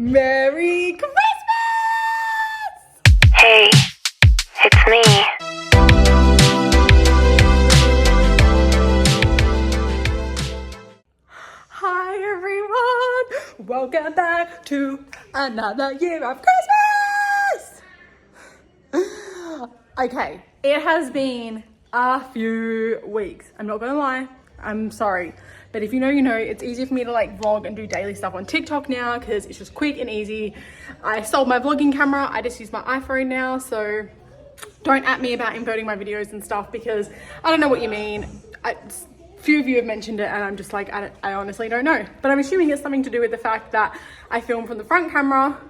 Merry Christmas! Hey, it's me. Hi everyone! Welcome back to another year of Christmas! Okay, it has been a few weeks. I'm not gonna lie, I'm sorry. But if you know, you know, it's easier for me to like vlog and do daily stuff on TikTok now because it's just quick and easy. I sold my vlogging camera. I just use my iPhone now. So don't at me about inverting my videos and stuff because I don't know what you mean. Few of you have mentioned it and I'm just like, I honestly don't know. But I'm assuming it's something to do with the fact that I film from the front camera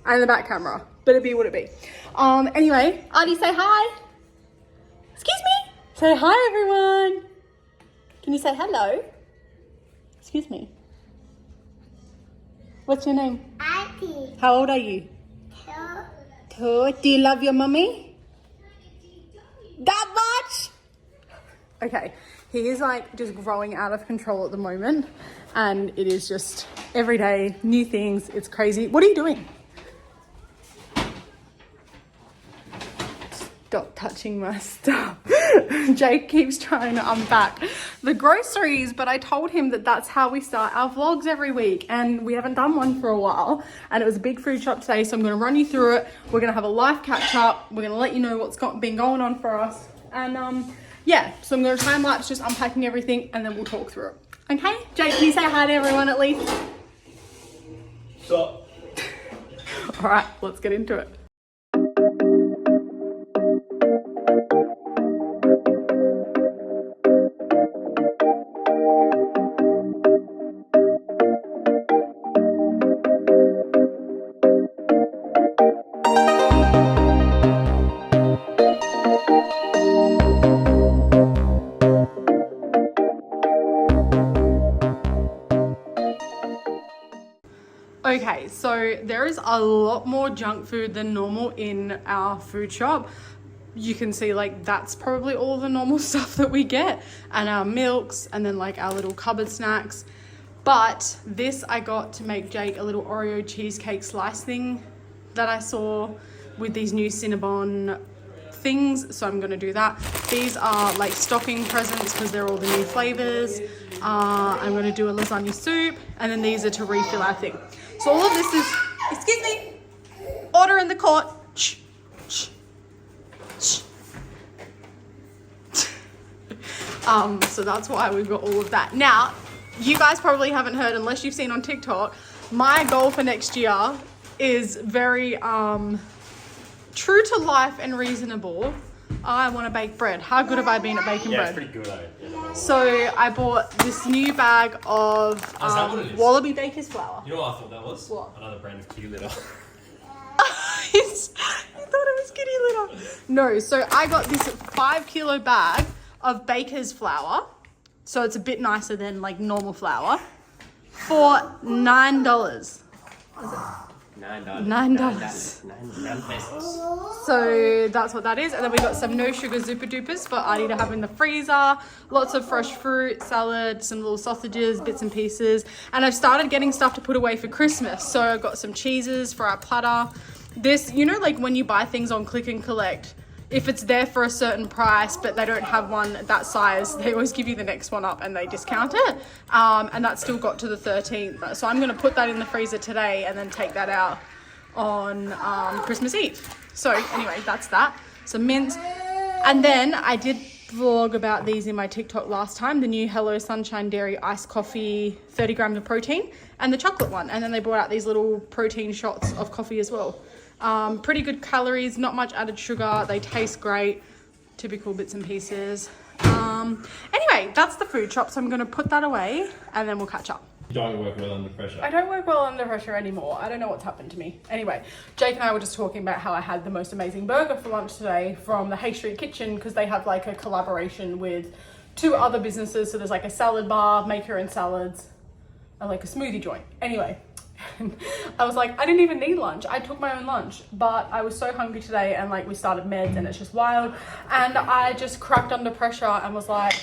and the back camera. But it be what it be. Anyway, Artie, say hi. Excuse me. Say hi, everyone. Can you say hello? Excuse me. What's your name? Auntie. How old are you? Two. Do you love your mummy? That much? Okay, he is like just growing out of control at the moment and it is just every day, new things. It's crazy. What are you doing? Stop touching my stuff. Jake keeps trying to unpack the groceries, but I told him that that's how we start our vlogs every week and we haven't done one for a while and it was a big food shop today, so I'm going to run you through it. We're going to have a live catch up. We're going to let you know what's been going on for us and yeah, so I'm going to time lapse just unpacking everything and then we'll talk through it. Okay, Jake, can you say hi to everyone at least? Stop. All right, let's get into it. Okay, so there is a lot more junk food than normal in our food shop. You can see like that's probably all the normal stuff that we get and our milks and then like our little cupboard snacks. But this I got to make Jake a little Oreo cheesecake slice thing that I saw with these new Cinnabon things, so I'm gonna do that. These are like stocking presents because they're all the new flavors. I'm gonna do a lasagna soup and then these are to refill our thing. So all of this is, excuse me, order in the court. Shh, shh, shh. So that's why we've got all of that. Now, you guys probably haven't heard, unless you've seen on TikTok, my goal for next year is very true to life and reasonable. I want to bake bread. How good have I been at baking bread? Yeah, it's pretty good, eh? So I bought this new bag of Is that what it is? Wallaby Baker's flour. You know what I thought that was? What? Another brand of kitty litter. You thought it was kitty litter. No, so I got this 5 kilo bag of baker's flour. So it's a bit nicer than like normal flour for $9. $9. $9 pesos. So that's what that is. And then we got some no sugar Zupa Dupas for Artie to have in the freezer. Lots of fresh fruit, salad, some little sausages, bits and pieces. And I've started getting stuff to put away for Christmas. So I've got some cheeses for our platter. This, you know, like when you buy things on Click and Collect, if it's there for a certain price, but they don't have one that size, they always give you the next one up and they discount it. And that still got to the 13th. So I'm going to put that in the freezer today and then take that out on Christmas Eve. So anyway, that's that. Some mint. And then I did vlog about these in my TikTok last time, the new Hello Sunshine Dairy iced coffee, 30 grams of protein, and the chocolate one. And then they brought out these little protein shots of coffee as well. Pretty good calories, not much added sugar. They taste great. Typical bits and pieces. Anyway, that's the food shop. So I'm going to put that away and then we'll catch up. You don't work well under pressure. I don't work well under pressure anymore. I don't know what's happened to me. Anyway, Jake and I were just talking about how I had the most amazing burger for lunch today from the Hay Street Kitchen because they have like a collaboration with 2 other businesses. So there's like a salad bar, make your own salads, and like a smoothie joint. Anyway, I was like, I didn't even need lunch. I took my own lunch, but I was so hungry today and like we started meds and it's just wild. And I just cracked under pressure and was like,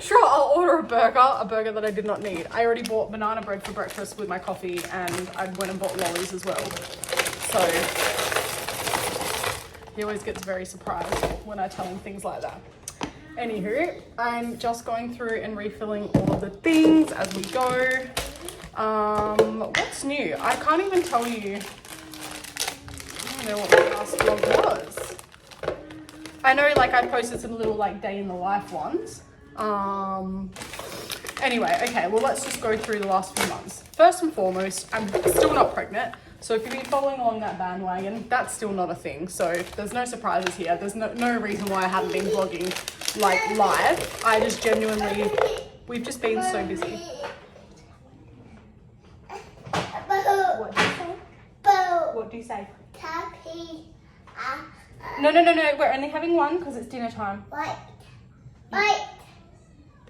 Sure, I'll order a burger that I did not need. I already bought banana bread for breakfast with my coffee, and I went and bought lollies as well. So he always gets very surprised when I tell him things like that. Anywho, I'm just going through and refilling all of the things as we go. What's new? I can't even tell you. I don't know what my last vlog was. I know, like, I posted some little, like, day in the life ones. Anyway, okay, well, let's just go through the last few months. First and foremost, I'm still not pregnant. So if you've been following along that bandwagon, that's still not a thing. So there's no surprises here. There's no reason why I haven't been vlogging, like, live. I just genuinely, we've just been so busy. What do you say? What do you say? No, we're only having one because it's dinner time. White.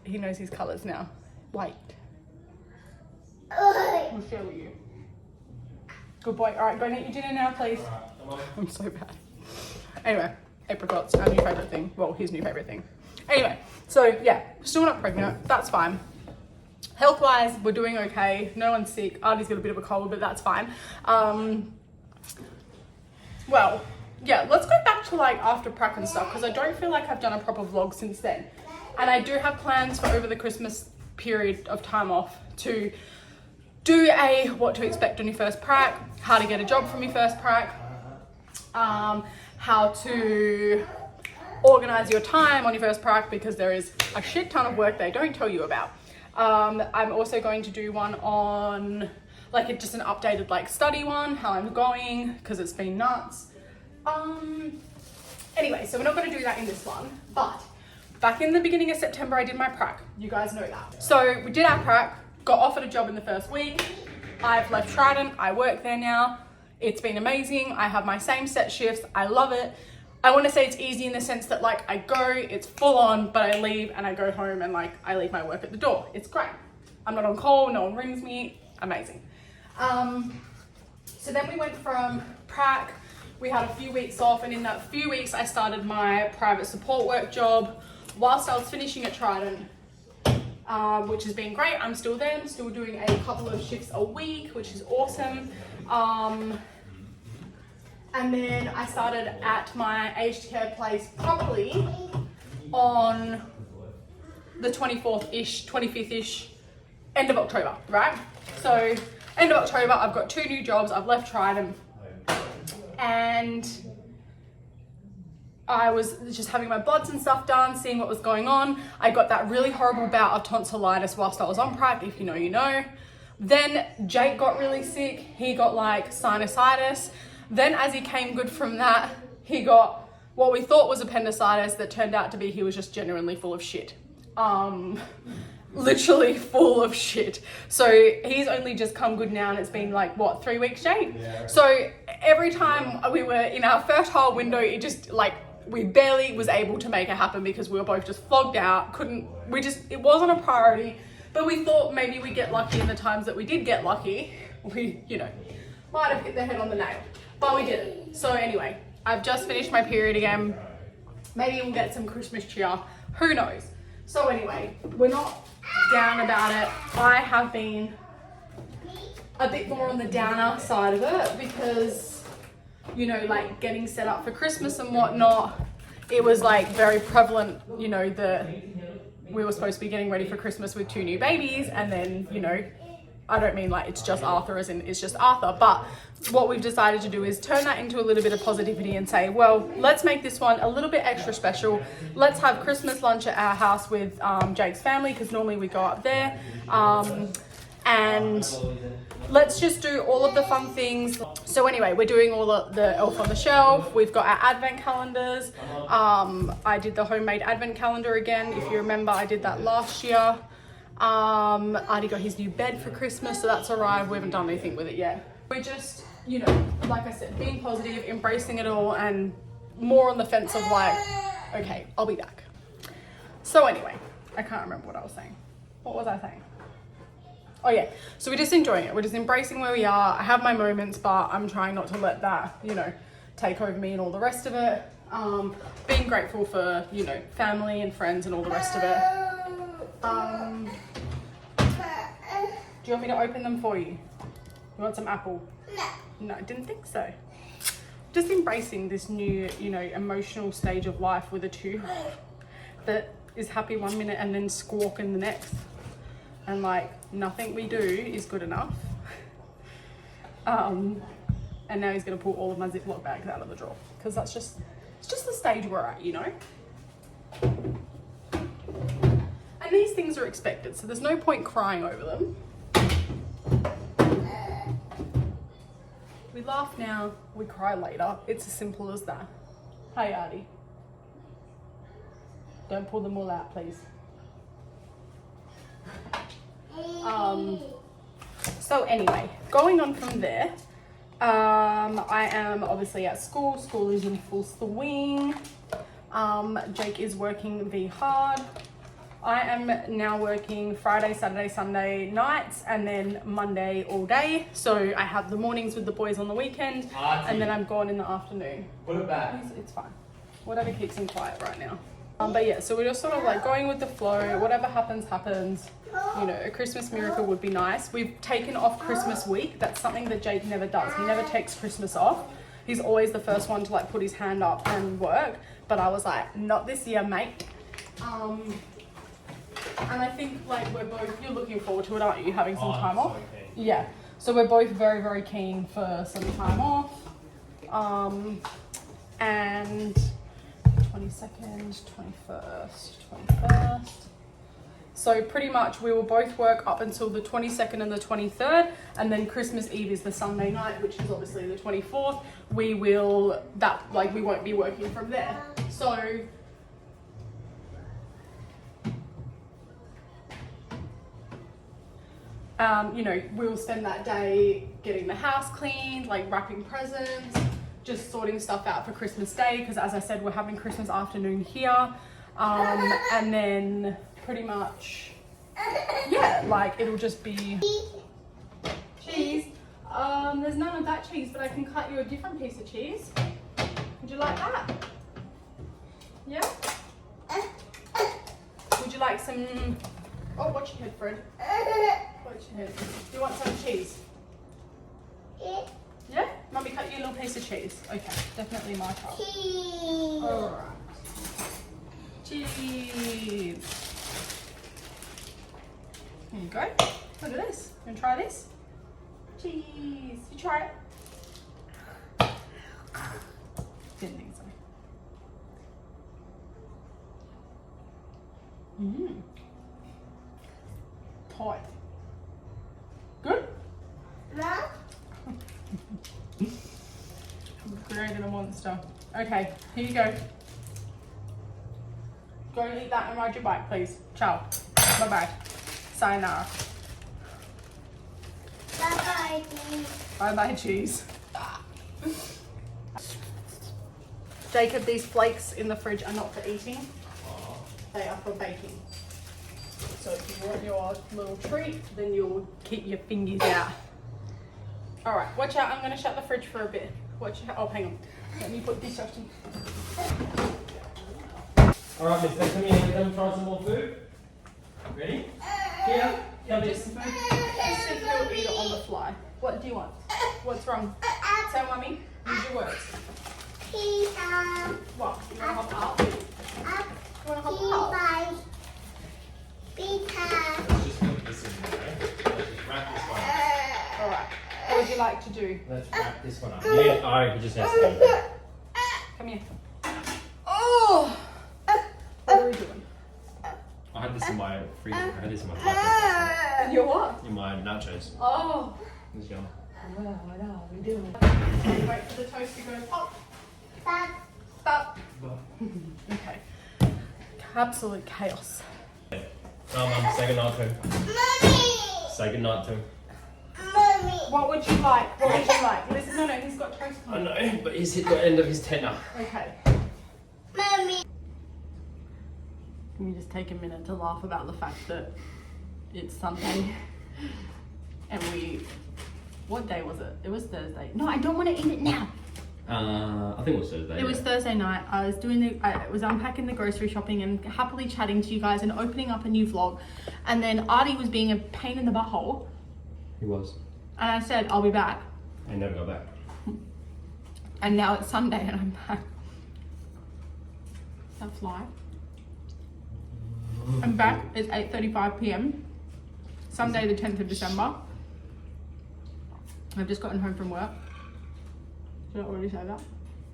He knows his colours now. White. We'll share with you. Good boy. All right, go and eat your dinner now, please. I'm so bad. Anyway, apricots, our new favourite thing. Well, his new favourite thing. Anyway, so yeah, still not pregnant. That's fine. Health-wise, we're doing okay. No one's sick. Artie's got a bit of a cold, but that's fine. Well, yeah, let's go back to like after prac and stuff because I don't feel like I've done a proper vlog since then. And I do have plans for over the Christmas period of time off to do a what to expect on your first prac, how to get a job from your first prac, how to organize your time on your first prac because there is a shit ton of work they don't tell you about. I'm also going to do one on like just an updated like study one, how I'm going because it's been nuts. Anyway, so we're not going to do that in this one, but back in the beginning of September, I did my prac. You guys know that. So we did our prac, got offered a job in the first week. I've left Trident. I work there now. It's been amazing. I have my same set shifts. I love it. I want to say it's easy in the sense that like I go, it's full on, but I leave and I go home and like I leave my work at the door. It's great. I'm not on call. No one rings me. Amazing. So then we went from prac. We had a few weeks off, and in that few weeks I started my private support work job whilst I was finishing at Trident, which has been great. I'm still there. I'm still doing a couple of shifts a week, which is awesome. And then I started at my aged care place properly on the 24th-ish, 25th-ish, end of October, right? So end of October, I've got 2 new jobs. I've left Trident. And I was just having my bloods and stuff done, seeing what was going on. I got that really horrible bout of tonsillitis whilst I was on prac, if you know, you know. Then Jake got really sick. He got like sinusitis. Then as he came good from that, he got what we thought was appendicitis that turned out to be he was just genuinely full of shit. Literally full of shit. So he's only just come good now, and it's been like, what, 3 weeks, Jake? Yeah. So every time we were in our first whole window, it just like, we barely was able to make it happen because we were both just flogged out. It wasn't a priority, but we thought maybe we'd get lucky in the times that we did get lucky. We, you know, might have hit the head on the nail, but we didn't. So anyway, I've just finished my period again. Maybe we'll get some Christmas cheer. Who knows? So anyway, we're not down about it. I have been a bit more on the downer side of it because, you know, like getting set up for Christmas and whatnot, it was like very prevalent, you know, that we were supposed to be getting ready for Christmas with 2 new babies, and then, you know, I don't mean like it's just Arthur as in it's just Arthur, but what we've decided to do is turn that into a little bit of positivity and say, well, let's make this one a little bit extra special. Let's have Christmas lunch at our house with Jake's family, because normally we go up there. And let's just do all of the fun things. So anyway, we're doing all the Elf on the Shelf. We've got our advent calendars. I did the homemade advent calendar again. If you remember, I did that last year. Artie got his new bed for Christmas, so that's arrived. We haven't done anything with it yet. We're just, you know, like I said, being positive, embracing it all, and more on the fence of like, okay, I'll be back. So anyway, I can't remember what I was saying. What was I saying? Oh yeah, so we're just enjoying it. We're just embracing where we are. I have my moments, but I'm trying not to let that, you know, take over me and all the rest of it. Being grateful for, you know, family and friends and all the rest of it. Do you want me to open them for you? You want some apple? No. No, I didn't think so. Just embracing this new, you know, emotional stage of life with a tooth that is happy one minute and then squawk in the next. And like, nothing we do is good enough. And now he's gonna pull all of my Ziploc bags out of the drawer. Because that's just, it's just the stage we're at, you know? And these things are expected, so there's no point crying over them. We laugh now, we cry later. It's as simple as that. Hey, Artie. Don't pull them all out, please. So anyway, going on from there, I am obviously at school. School is in full swing. Jake is working the hard. I am now working Friday, Saturday, Sunday nights, and then Monday all day. So I have the mornings with the boys on the weekend, and then I'm gone in the afternoon. Put it back. It's fine. Whatever keeps him quiet right now. But yeah, so we're just sort of like going with the flow. Whatever happens, happens. You know, a Christmas miracle would be nice. We've taken off Christmas week. That's something that Jake never does. He never takes Christmas off. He's always the first one to like put his hand up and work. But I was like, not this year, mate. And I think like we're both, you're looking forward to it, aren't you? Having some time off? Okay. Yeah. So we're both very, very keen for some time off. And 22nd, 21st, 21st. So pretty much we will both work up until the 22nd and the 23rd, and then Christmas Eve is the Sunday night, which is obviously the 24th. We won't be working from there. So you know, we'll spend that day getting the house cleaned, like wrapping presents, just sorting stuff out for Christmas Day, because as I said, we're having Christmas afternoon here. And then pretty much, yeah, like it'll just be cheese. There's none of that cheese, but I can cut you a different piece of cheese. Would you like that? Yeah? Would you like some, oh, watch your head, Fred. Watch your head. Do you want some cheese? Yeah? Let me cut you a little piece of cheese. Okay, definitely my cup. Alright. Cheese. There you go. Look at this. You want to try this? Cheese. You try it. Didn't think so. Tight. Good? I've created a monster. Okay, here you go. Go and eat that and ride your bike, please. Ciao. Bye-bye. Sayonara. Bye-bye. Bye-bye, cheese. Jacob, these flakes in the fridge are not for eating. They are for baking. So if you want your little treat, then you'll keep your fingers out. All right, watch out. I'm going to shut the fridge for a bit. Watch out. Oh, hang on. Let me put this up. All right, mister, come here. Let me try some more food. Ready? Yeah. Yeah, just see if you'll eat it on the fly. What do you want? What's wrong? Tell mummy. Use your words. What? You want to hop up? You want to hop up? Let's just put this in there, eh? Let's just wrap this one up. All right. What would you like to do? Let's wrap this one up. Yeah, oh, you just have to. Come here. Oh! What are we doing? I had this in my freezer. I had this in my tacos. And your what? In my nachos. Oh. This yum. What are we doing? Wait for the toast to go pop. Stop. Okay. Absolute chaos. Oh, Mum, say goodnight to him. Say goodnight to him. What would you like? What would you like? Listen, no, he's got toast. I know, but he's hit the end of his tenure. Okay. Can we just take a minute to laugh about the fact that it's Sunday and what day was it? It was Thursday. No, I don't want to eat it now. I think it was Thursday. It was Thursday night. I was unpacking the grocery shopping and happily chatting to you guys and opening up a new vlog. And then Artie was being a pain in the butthole. He was. And I said, I'll be back. I never got back. And now it's Sunday and I'm back. That's live. I'm back. It's 8:35 p.m. Sunday the 10th of December. I've just gotten home from work. Did I already say that?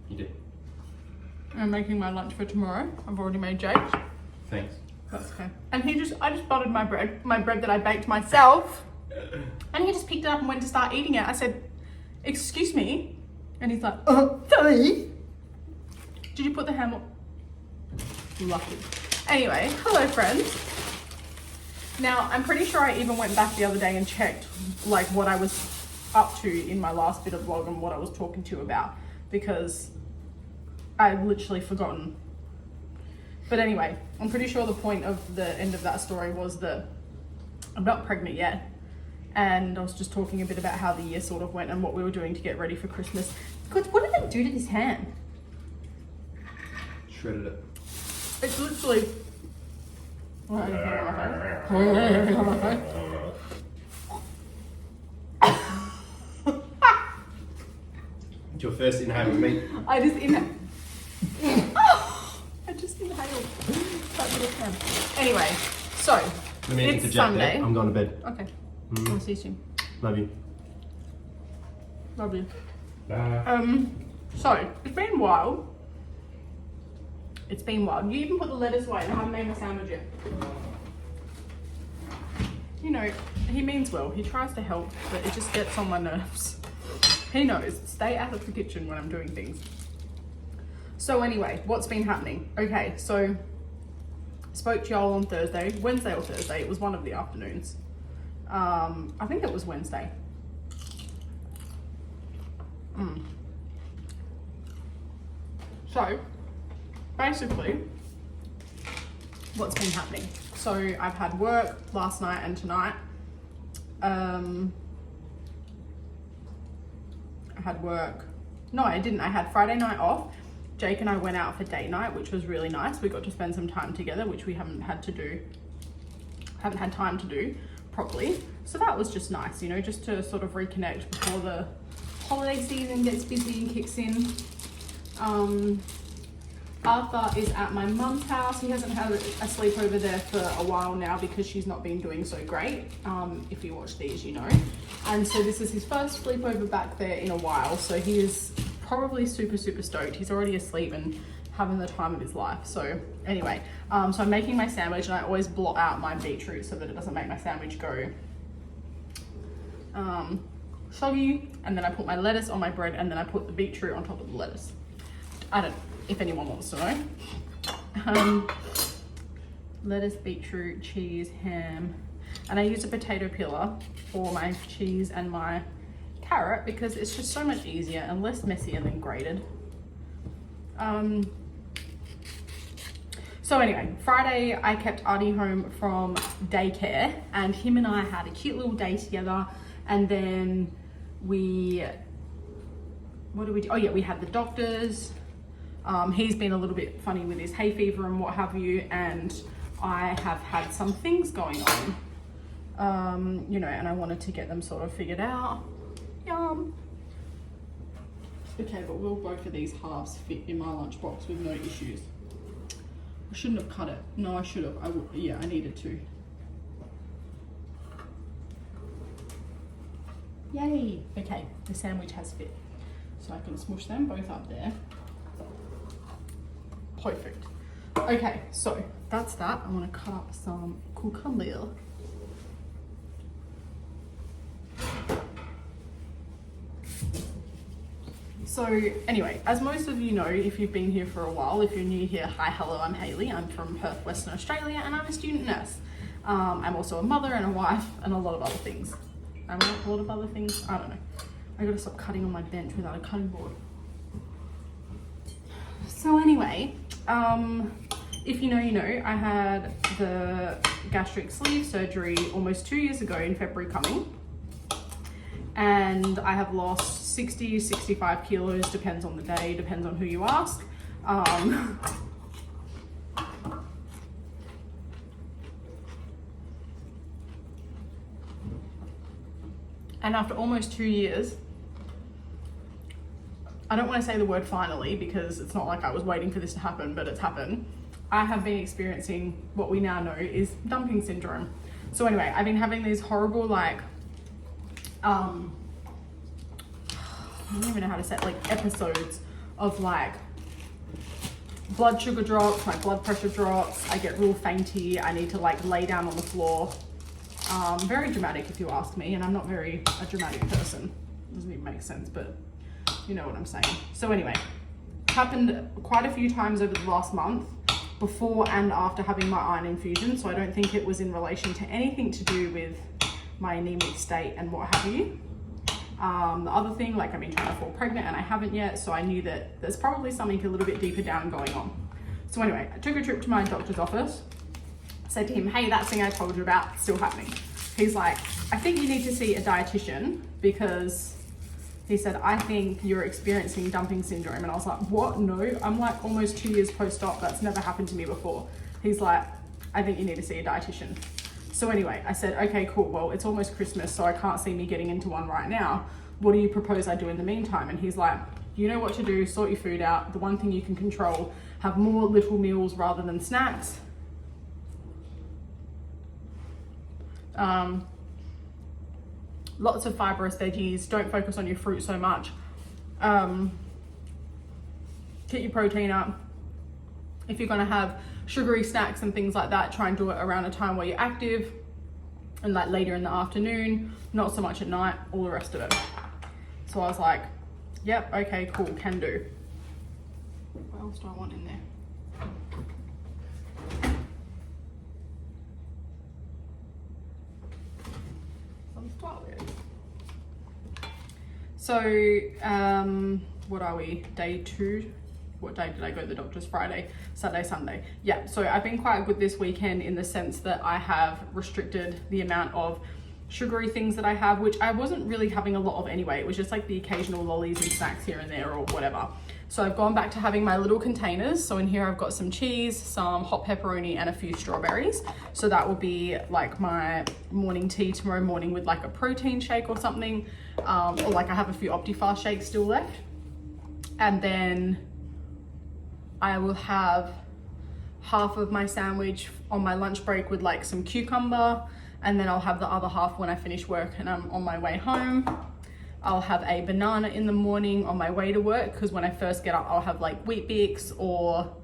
You did. I'm making my lunch for tomorrow. I've already made Jake's. Thanks. That's okay. And I just buttered my bread that I baked myself. And he just picked it up and went to start eating it. I said, excuse me. And he's like, sorry. Did you put the ham on? Lucky. Anyway, hello friends. Now, I'm pretty sure I even went back the other day and checked like what I was up to in my last bit of vlog and what I was talking to you about, because I've literally forgotten. But anyway, I'm pretty sure the point of the end of that story was that I'm not pregnant yet, and I was just talking a bit about how the year sort of went and what we were doing to get ready for Christmas. God, what did they do to this ham? Shredded it. It's literally... It's your first inhale with me. I just inhaled that little ham. Anyway, so Let me it's interject Sunday. there. I'm going to bed. Okay. I'll see you soon. Love you. Love you. Bye. So it's been a while. It's been a while. You even put the lettuce away and I haven't made my sandwich yet. You know, he means well. He tries to help, but it just gets on my nerves. He knows. Stay out of the kitchen when I'm doing things. So anyway, what's been happening? Okay, so spoke to y'all on Wednesday or Thursday. It was one of the afternoons. I think it was Wednesday. So basically, what's been happening? So I've had work last night and tonight. I had work. No, I didn't. I had Friday night off. Jake and I went out for date night, which was really nice. We got to spend some time together, which we haven't had time to do properly. So that was just nice, you know, just to sort of reconnect before the holiday season gets busy and kicks in. Arthur is at my mum's house. He hasn't had a sleepover there for a while now because she's not been doing so great. If you watch these, you know. And so this is his first sleepover back there in a while. So he is probably super, super stoked. He's already asleep and having the time of his life. So anyway, so I'm making my sandwich and I always blot out my beetroot so that it doesn't make my sandwich go soggy. And then I put my lettuce on my bread and then I put the beetroot on top of the lettuce. I don't know if anyone wants to know. Lettuce, beetroot, cheese, ham. And I use a potato peeler for my cheese and my carrot because it's just so much easier and less messy than grated. So anyway, Friday I kept Artie home from daycare and him and I had a cute little day together, and then what did we do? Oh yeah, we had the doctors. He's been a little bit funny with his hay fever and what have you, and I have had some things going on, you know, and I wanted to get them sort of figured out. Yum. Okay, but will both of these halves fit in my lunchbox with no issues? I shouldn't have cut it. No, I should have. Yeah, I needed to. Yay. Okay, the sandwich has fit. So I can smush them both up there. Perfect. Okay, so that's that. I want to cut up some cucumber. So anyway, as most of you know, if you've been here for a while, if you're new here, hi, hello, I'm Hayley. I'm from Perth, Western Australia, and I'm a student nurse. I'm also a mother and a wife and a lot of other things. I don't know. I gotta stop cutting on my bench without a cutting board. So anyway, if you know, you know, I had the gastric sleeve surgery almost 2 years ago in February coming. And I have lost 60, 65 kilos, depends on the day, depends on who you ask. And after almost 2 years, I don't want to say the word finally because it's not like I was waiting for this to happen, but it's happened. I have been experiencing what we now know is dumping syndrome. So anyway, I've been having these horrible like, I don't even know how to say it, like episodes of like blood sugar drops, my blood pressure drops, I get real fainty, I need to like lay down on the floor. Very dramatic if you ask me, and I'm not very a dramatic person. Doesn't even make sense, but you know what I'm saying. So anyway, happened quite a few times over the last month, before and after having my iron infusion. So I don't think it was in relation to anything to do with my anemic state and what have you. The other thing, like I've been trying to fall pregnant and I haven't yet, so I knew that there's probably something a little bit deeper down going on. So anyway, I took a trip to my doctor's office, said to him, hey, that thing I told you about, still happening. He's like, I think you need to see a dietitian because he said, I think you're experiencing dumping syndrome. And I was like, what? No, I'm like almost 2 years post-op. That's never happened to me before. He's like, I think you need to see a dietitian. So anyway, I said, okay, cool. Well, it's almost Christmas, so I can't see me getting into one right now. What do you propose I do in the meantime? And he's like, you know what to do, sort your food out. The one thing you can control, have more little meals rather than snacks. Lots of fibrous veggies, don't focus on your fruit so much. Get your protein up. If you're gonna have sugary snacks and things like that, try and do it around a time where you're active and like later in the afternoon, not so much at night, all the rest of it. So I was like, yep, okay, cool, can do. What else do I want in there? So, what are we? Day 2? What day did I go to the doctor's? Friday, Saturday, Sunday. Yeah, so I've been quite good this weekend in the sense that I have restricted the amount of sugary things that I have, which I wasn't really having a lot of anyway. It was just like the occasional lollies and snacks here and there or whatever. So I've gone back to having my little containers. So in here I've got some cheese, some hot pepperoni and a few strawberries. So that will be like my morning tea tomorrow morning with like a protein shake or something. Or like I have a few Optifast shakes still left. And then I will have half of my sandwich on my lunch break with like some cucumber, and then I'll have the other half when I finish work and I'm on my way home. I'll have a banana in the morning on my way to work, because when I first get up I'll have like Wheat Bix, or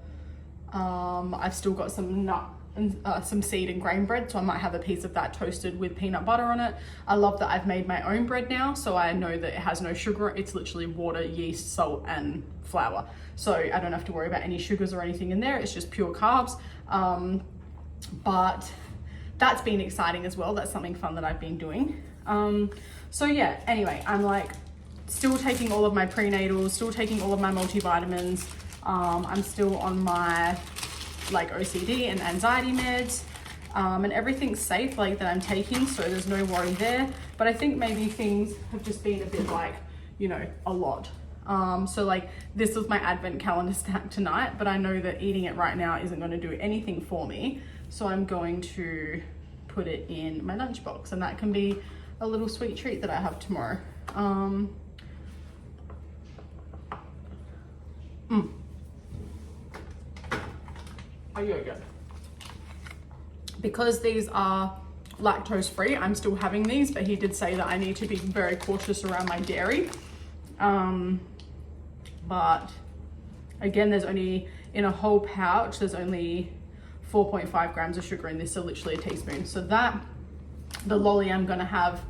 I've still got some nut and some seed and grain bread, so I might have a piece of that toasted with peanut butter on it. I love that I've made my own bread now, so I know that it has no sugar. It's literally water, yeast, salt and flour, so I don't have to worry about any sugars or anything in there. It's just pure carbs. But that's been exciting as well. That's something fun that I've been doing. So yeah, anyway, I'm like still taking all of my prenatals, still taking all of my multivitamins. I'm still on my like OCD and anxiety meds, and everything's safe like that I'm taking, so there's no worry there. But I think maybe things have just been a bit like, you know, a lot. So like this was my advent calendar snack tonight, but I know that eating it right now isn't going to do anything for me. So I'm going to put it in my lunchbox, and that can be a little sweet treat that I have tomorrow. Are you okay? Because these are lactose free, I'm still having these, but he did say that I need to be very cautious around my dairy. But again, there's only, in a whole pouch, there's only 4.5 grams of sugar in this, so literally a teaspoon. So that, the lolly I'm gonna have,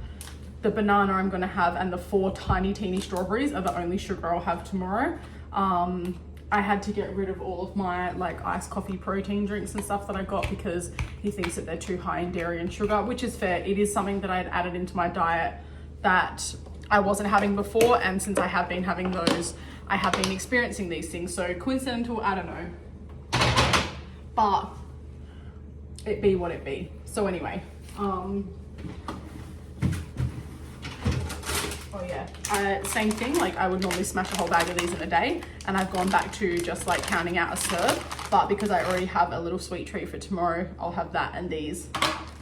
the banana I'm gonna have, and the 4 tiny teeny strawberries are the only sugar I'll have tomorrow. I had to get rid of all of my like iced coffee protein drinks and stuff that I got because he thinks that they're too high in dairy and sugar, which is fair. It is something that I had added into my diet that I wasn't having before, and since I have been having those, I have been experiencing these things. So coincidental, I don't know, but it be what it be. So anyway, oh Oh yeah, same thing. Like I would normally smash a whole bag of these in a day, and I've gone back to just like counting out a serve. But because I already have a little sweet treat for tomorrow, I'll have that and these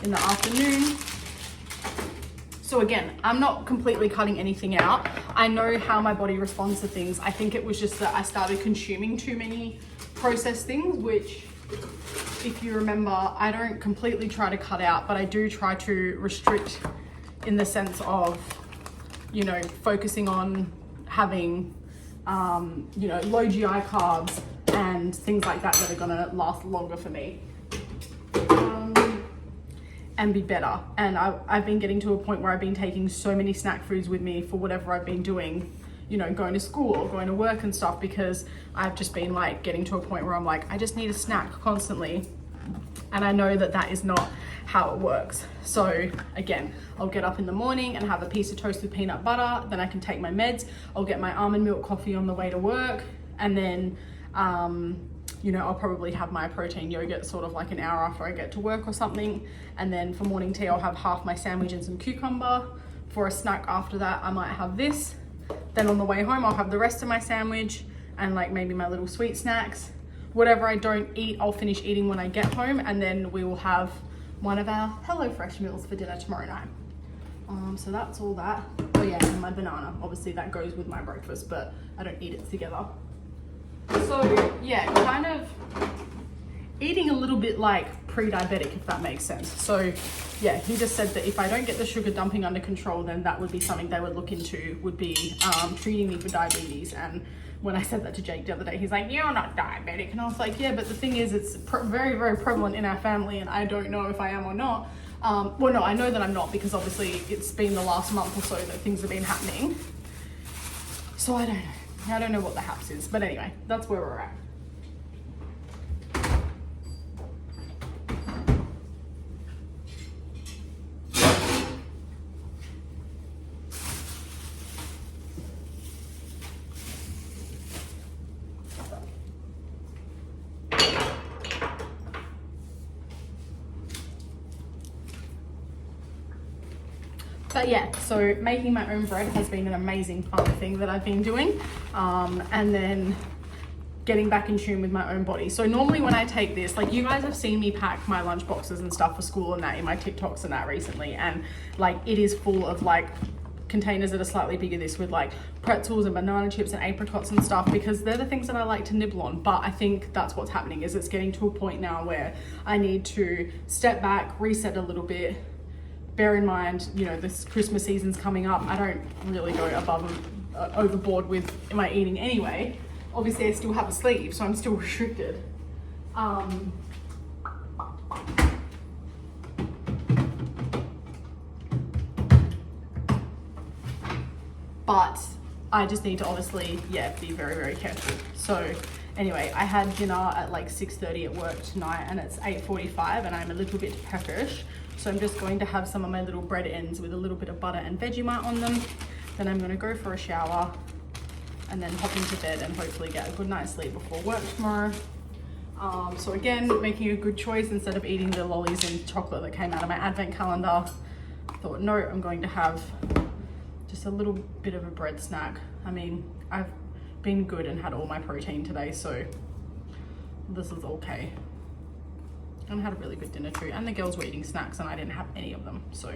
in the afternoon. So again, I'm not completely cutting anything out. I know how my body responds to things. I think it was just that I started consuming too many processed things, which, if you remember, I don't completely try to cut out, but I do try to restrict in the sense of, you know, focusing on having, you know, low GI carbs and things like that are gonna last longer for me. And be better. And I've been getting to a point where I've been taking so many snack foods with me for whatever I've been doing, you know, going to school or going to work and stuff, because I've just been like getting to a point where I'm like, I just need a snack constantly. And I know that that is not how it works. So again, I'll get up in the morning and have a piece of toast with peanut butter, then I can take my meds. I'll get my almond milk coffee on the way to work, and then you know, I'll probably have my protein yogurt sort of like an hour after I get to work or something. And then for morning tea, I'll have half my sandwich and some cucumber. For a snack after that, I might have this. Then on the way home, I'll have the rest of my sandwich and like maybe my little sweet snacks. Whatever I don't eat, I'll finish eating when I get home, and then we will have one of our HelloFresh meals for dinner tomorrow night. So that's all that. Oh yeah, and my banana. Obviously that goes with my breakfast, but I don't eat it together. So yeah, kind of eating a little bit like pre-diabetic, if that makes sense. So yeah, he just said that if I don't get the sugar dumping under control, then that would be something they would look into, would be treating me for diabetes. And when I said that to Jake the other day, he's like, you're not diabetic. And I was like, yeah, but the thing is, it's very, very prevalent in our family, and I don't know if I am or not. Well, no, I know that I'm not, because obviously it's been the last month or so that things have been happening. So I don't know. I don't know what the haps is, but anyway, that's where we're at. But yeah, so making my own bread has been an amazing fun thing that I've been doing. And then getting back in tune with my own body. So normally when I take this, like you guys have seen me pack my lunch boxes and stuff for school and that in my TikToks and that recently. And like it is full of like containers that are slightly bigger this with like pretzels and banana chips and apricots and stuff, because they're the things that I like to nibble on. But I think that's what's happening, is it's getting to a point now where I need to step back, reset a little bit. Bear in mind, you know, this Christmas season's coming up. I don't really go overboard with my eating anyway. Obviously I still have a sleeve, so I'm still restricted. But I just need to obviously, yeah, be very, very careful. So anyway, I had dinner at like 6:30 at work tonight, and it's 8:45 and I'm a little bit peckish. So I'm just going to have some of my little bread ends with a little bit of butter and Vegemite on them. Then I'm gonna go for a shower and then hop into bed and hopefully get a good night's sleep before work tomorrow. So again, making a good choice instead of eating the lollies and chocolate that came out of my advent calendar. I thought, no, I'm going to have just a little bit of a bread snack. I mean, I've been good and had all my protein today, so this is okay. And I had a really good dinner too, and the girls were eating snacks and I didn't have any of them, so.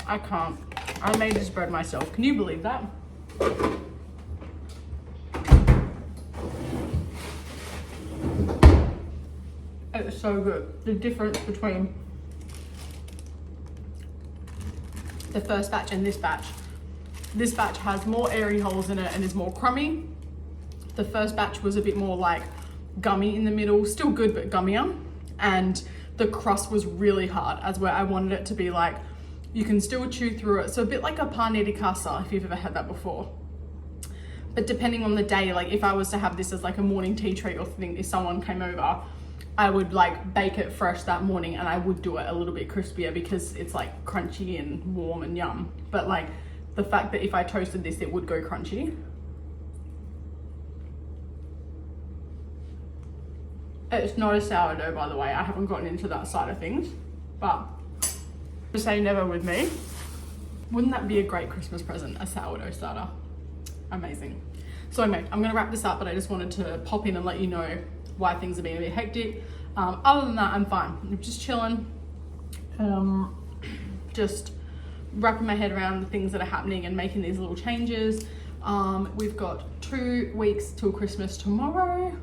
I can't. I made this bread myself. Can you believe that? It's so good. The difference between the first batch and this batch. This batch has more airy holes in it and is more crummy. The first batch was a bit more like gummy in the middle, still good, but gummier. And the crust was really hard, as where I wanted it to be like, you can still chew through it. So a bit like a pane di casa, if you've ever had that before. But depending on the day, like if I was to have this as like a morning tea treat or thing, if someone came over, I would like bake it fresh that morning and I would do it a little bit crispier because it's like crunchy and warm and yum. But like the fact that if I toasted this, it would go crunchy. It's not a sourdough, by the way. I haven't gotten into that side of things, but Say never with me. Wouldn't that be a great Christmas present? A sourdough starter. Amazing. So anyway, I'm gonna wrap this up, but I just wanted to pop in and let you know why things are being a bit hectic. Other than that, I'm fine. I'm just chilling. Just wrapping my head around the things that are happening and making these little changes. We've got 2 weeks till Christmas tomorrow.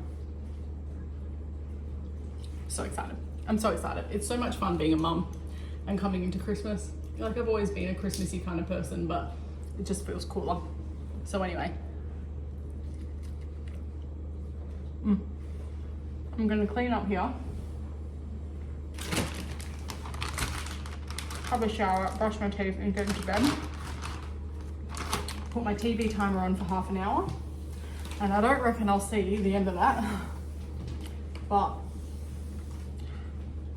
So excited. I'm so excited. It's so much fun being a mum and coming into Christmas. Like, I've always been a Christmassy kind of person, but it just feels cooler. So anyway, I'm gonna clean up here, have a shower, brush my teeth and get into bed. Put my TV timer on for half an hour, and I don't reckon I'll see the end of that. But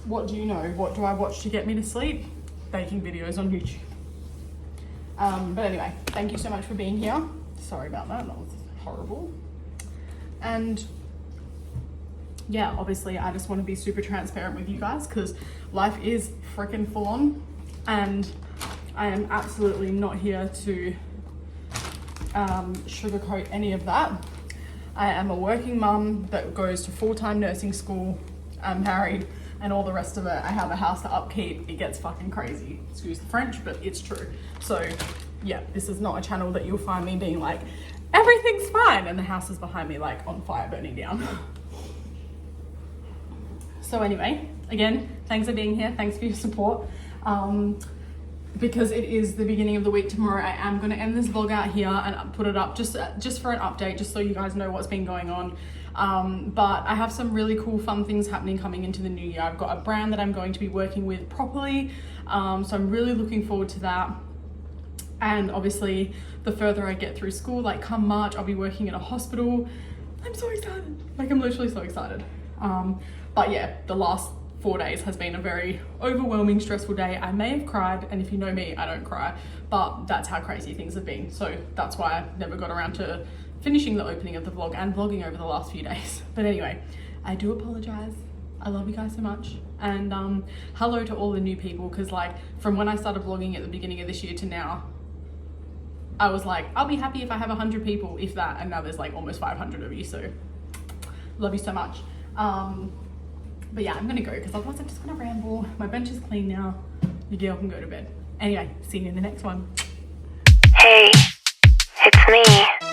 what do you know? What do I watch to get me to sleep? Baking videos on YouTube. But anyway, thank you so much for being here. Sorry about that, that was horrible. And yeah, obviously I just want to be super transparent with you guys because life is freaking full on, and I am absolutely not here to sugarcoat any of that. I am a working mum that goes to full-time nursing school. I'm married and all the rest of it. I have a house to upkeep. It gets fucking crazy. Excuse the French, but it's true. So yeah, this is not a channel that you'll find me being like, everything's fine and the house is behind me like on fire burning down. So anyway, again, thanks for being here. Thanks for your support. Because it is the beginning of the week tomorrow, I am going to end this vlog out here and put it up just for an update, just so you guys know what's been going on. But I have some really cool fun things happening coming into the new year. I've got a brand that I'm going to be working with properly, so I'm really looking forward to that. And obviously the further I get through school, like come March, I'll be working in a hospital. I'm so excited. Like, I'm literally so excited. But yeah, the last 4 days has been a very overwhelming, stressful day. I may have cried, and if you know me, I don't cry, but that's how crazy things have been. So that's why I never got around to finishing the opening of the vlog and vlogging over the last few days. But anyway, I do apologize. I love you guys so much. And hello to all the new people, because like from when I started vlogging at the beginning of this year to now, I was like, I'll be happy if I have 100 people, if that, and now there's like almost 500 of you, so love you so much. But yeah, I'm gonna go because otherwise I'm just gonna ramble. My bench is clean now. Your girl can go to bed. Anyway, see you in the next one. Hey, it's me.